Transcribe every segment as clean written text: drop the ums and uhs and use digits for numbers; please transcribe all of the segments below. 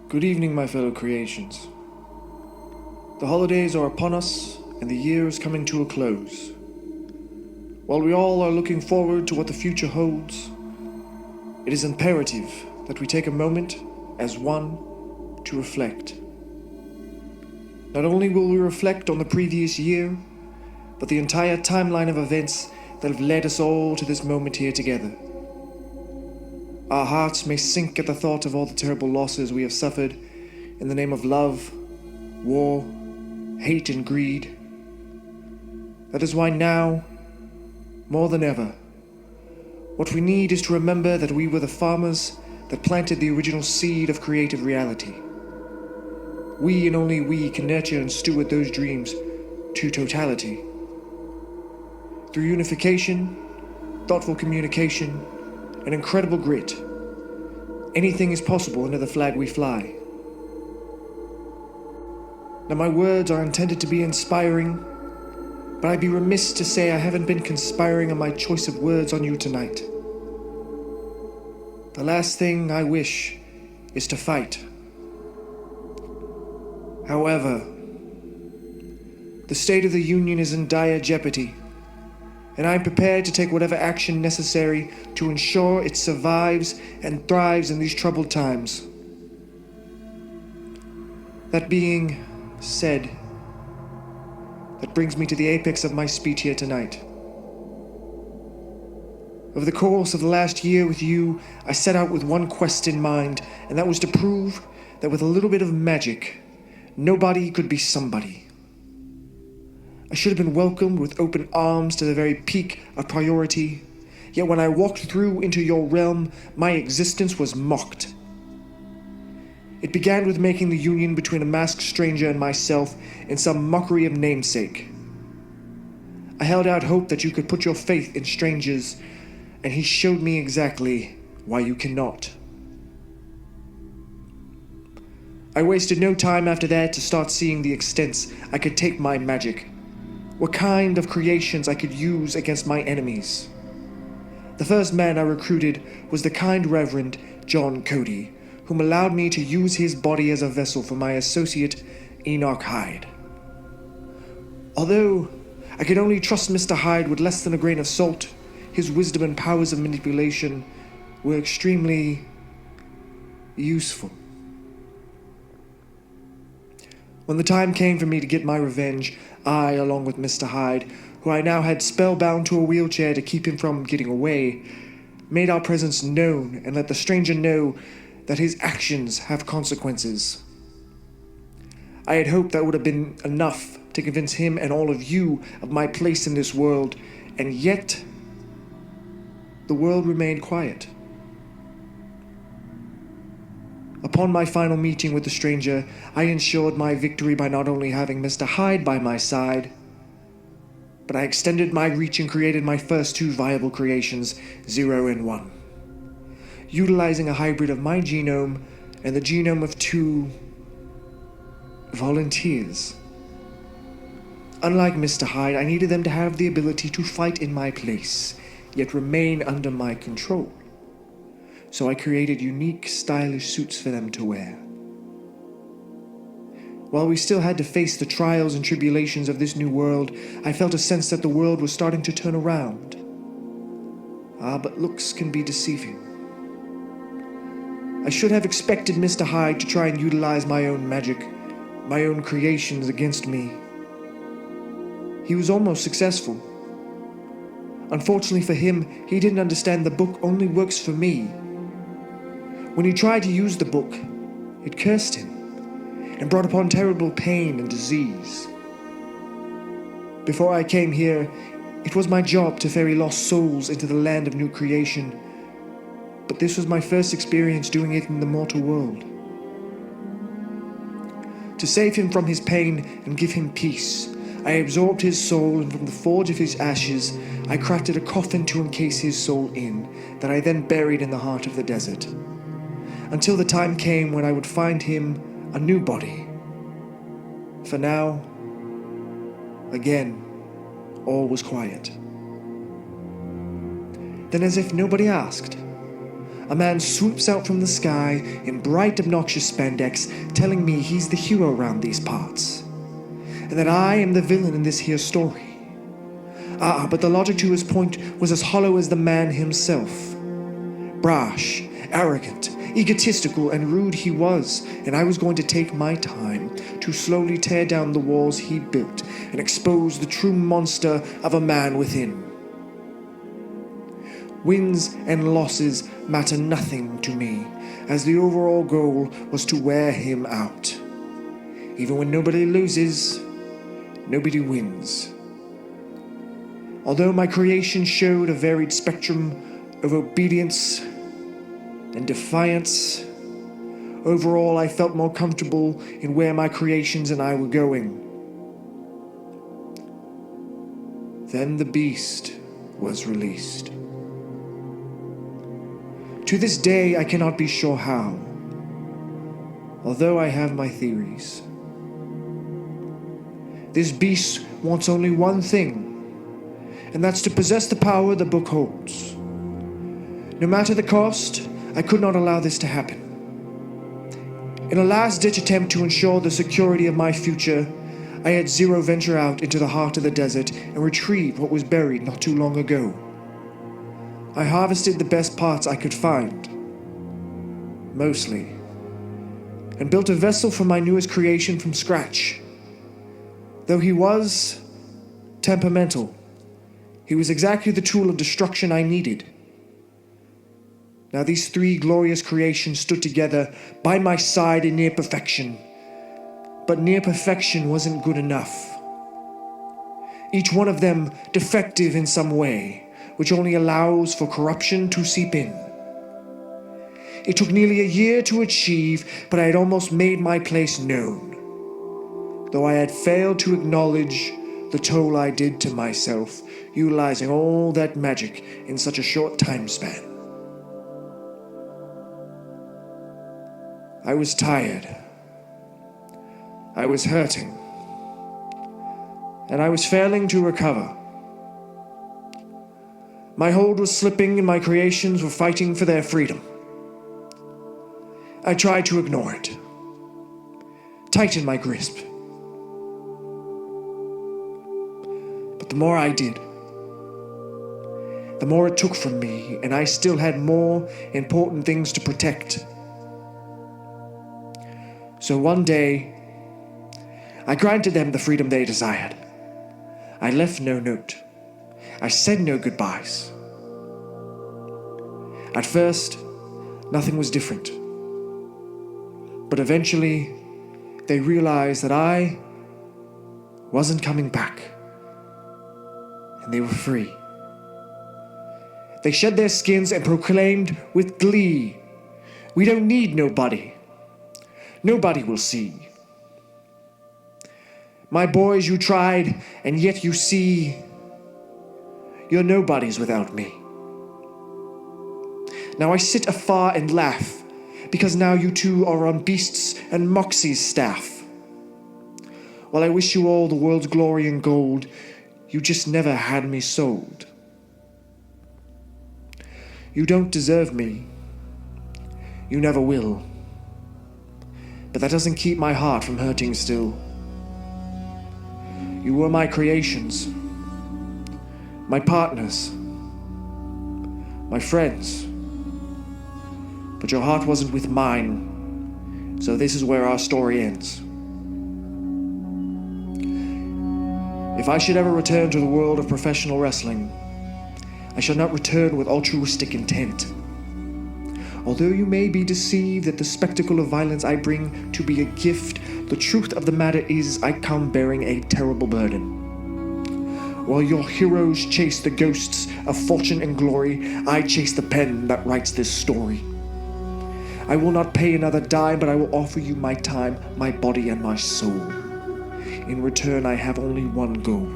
Good evening, my fellow creations. The holidays are upon us, and the year is coming to a close. While we all are looking forward to what the future holds, it is imperative that we take a moment, as one, to reflect. Not only will we reflect on the previous year, but the entire timeline of events that have led us all to this moment here together. Our hearts may sink at the thought of all the terrible losses we have suffered in the name of love, war, hate, and greed. That is why now, more than ever, what we need is to remember that we were the farmers that planted the original seed of creative reality. We and only we can nurture and steward those dreams to totality. Through unification, thoughtful communication, and incredible grit, anything is possible under the flag we fly. Now, my words are intended to be inspiring, but I'd be remiss to say I haven't been conspiring on my choice of words on you tonight. The last thing I wish is to fight. However, the state of the Union is in dire jeopardy, and I'm prepared to take whatever action necessary to ensure it survives and thrives in these troubled times. That being said, that brings me to the apex of my speech here tonight. Over the course of the last year with you, I set out with one quest in mind, and that was to prove that with a little bit of magic, nobody could be somebody. I should have been welcomed with open arms to the very peak of priority, yet when I walked through into your realm, my existence was mocked. It began with making the union between a masked stranger and myself in some mockery of namesake. I held out hope that you could put your faith in strangers, and he showed me exactly why you cannot. I wasted no time after that to start seeing the extents I could take my magic, what kind of creations I could use against my enemies. The first man I recruited was the kind Reverend John Cody, whom allowed me to use his body as a vessel for my associate Enoch Hyde. Although I could only trust Mr. Hyde with less than a grain of salt, his wisdom and powers of manipulation were extremely useful. When the time came for me to get my revenge, I, along with Mr. Hyde, who I now had spellbound to a wheelchair to keep him from getting away, made our presence known and let the stranger know that his actions have consequences. I had hoped that would have been enough to convince him and all of you of my place in this world, and yet the world remained quiet. Upon my final meeting with the stranger, I ensured my victory by not only having Mr. Hyde by my side, but I extended my reach and created my first two viable creations, 0 and 1, utilizing a hybrid of my genome and the genome of 2 volunteers. Unlike Mr. Hyde, I needed them to have the ability to fight in my place, yet remain under my control. So I created unique, stylish suits for them to wear. While we still had to face the trials and tribulations of this new world, I felt a sense that the world was starting to turn around. But looks can be deceiving. I should have expected Mr. Hyde to try and utilize my own magic, my own creations against me. He was almost successful. Unfortunately for him, he didn't understand the book only works for me. When he tried to use the book, it cursed him and brought upon terrible pain and disease. Before I came here, it was my job to ferry lost souls into the land of new creation, but this was my first experience doing it in the mortal world. To save him from his pain and give him peace, I absorbed his soul, and from the forge of his ashes, I crafted a coffin to encase his soul in, that I then buried in the heart of the desert, until the time came when I would find him a new body. For now, again, all was quiet. Then, as if nobody asked, a man swoops out from the sky in bright, obnoxious spandex, telling me he's the hero around these parts, and that I am the villain in this here story. But the logic to his point was as hollow as the man himself. Brash, arrogant, egotistical, and rude he was, and I was going to take my time to slowly tear down the walls he built and expose the true monster of a man within. Wins and losses matter nothing to me, as the overall goal was to wear him out. Even when nobody loses, nobody wins. Although my creation showed a varied spectrum of obedience and defiance, overall I felt more comfortable in where my creations and I were going. Then the beast was released. To this day I cannot be sure how, although I have my theories. This beast wants only one thing, and that's to possess the power the book holds. No matter the cost, I could not allow this to happen. In a last-ditch attempt to ensure the security of my future, I had Zero venture out into the heart of the desert and retrieve what was buried not too long ago. I harvested the best parts I could find, mostly, and built a vessel for my newest creation from scratch. Though he was temperamental, he was exactly the tool of destruction I needed. Now these three glorious creations stood together by my side in near perfection. But near perfection wasn't good enough. Each one of them defective in some way, which only allows for corruption to seep in. It took nearly a year to achieve, but I had almost made my place known, though I had failed to acknowledge the toll I did to myself, utilizing all that magic in such a short time span. I was tired. I was hurting. And I was failing to recover. My hold was slipping and my creations were fighting for their freedom. I tried to ignore it. Tighten my grasp. But the more I did, the more it took from me, and I still had more important things to protect. So one day, I granted them the freedom they desired. I left no note. I said no goodbyes. At first, nothing was different. But eventually, they realized that I wasn't coming back. And they were free. They shed their skins and proclaimed with glee, "We don't need nobody. Nobody will see. My boys, you tried, and yet you see, you're nobodies without me." Now I sit afar and laugh, because now you two are on Beast's and Moxie's staff. While I wish you all the world's glory and gold, you just never had me sold. You don't deserve me. You never will. But that doesn't keep my heart from hurting still. You were my creations, my partners, my friends. But your heart wasn't with mine, so this is where our story ends. If I should ever return to the world of professional wrestling, I shall not return with altruistic intent. Although you may be deceived that the spectacle of violence I bring to be a gift, the truth of the matter is I come bearing a terrible burden. While your heroes chase the ghosts of fortune and glory, I chase the pen that writes this story. I will not pay another dime, but I will offer you my time, my body, and my soul. In return, I have only one goal: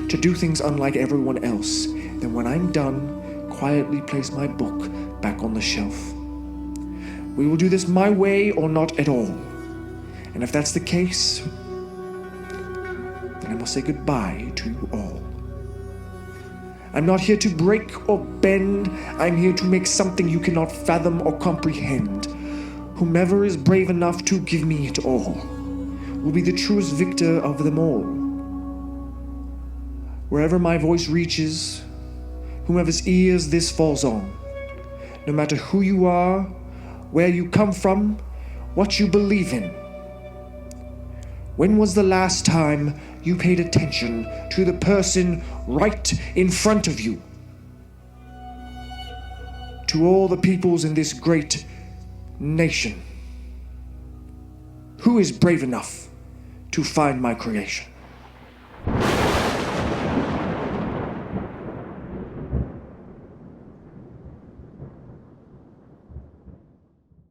to do things unlike everyone else. Then when I'm done, quietly place my book back on the shelf. We will do this my way or not at all. And if that's the case, then I must say goodbye to you all. I'm not here to break or bend. I'm here to make something you cannot fathom or comprehend. Whomever is brave enough to give me it all will be the truest victor of them all. Wherever my voice reaches, whomever's ears this falls on, no matter who you are, where you come from, what you believe in. When was the last time you paid attention to the person right in front of you? To all the peoples in this great nation, who is brave enough to find my creation?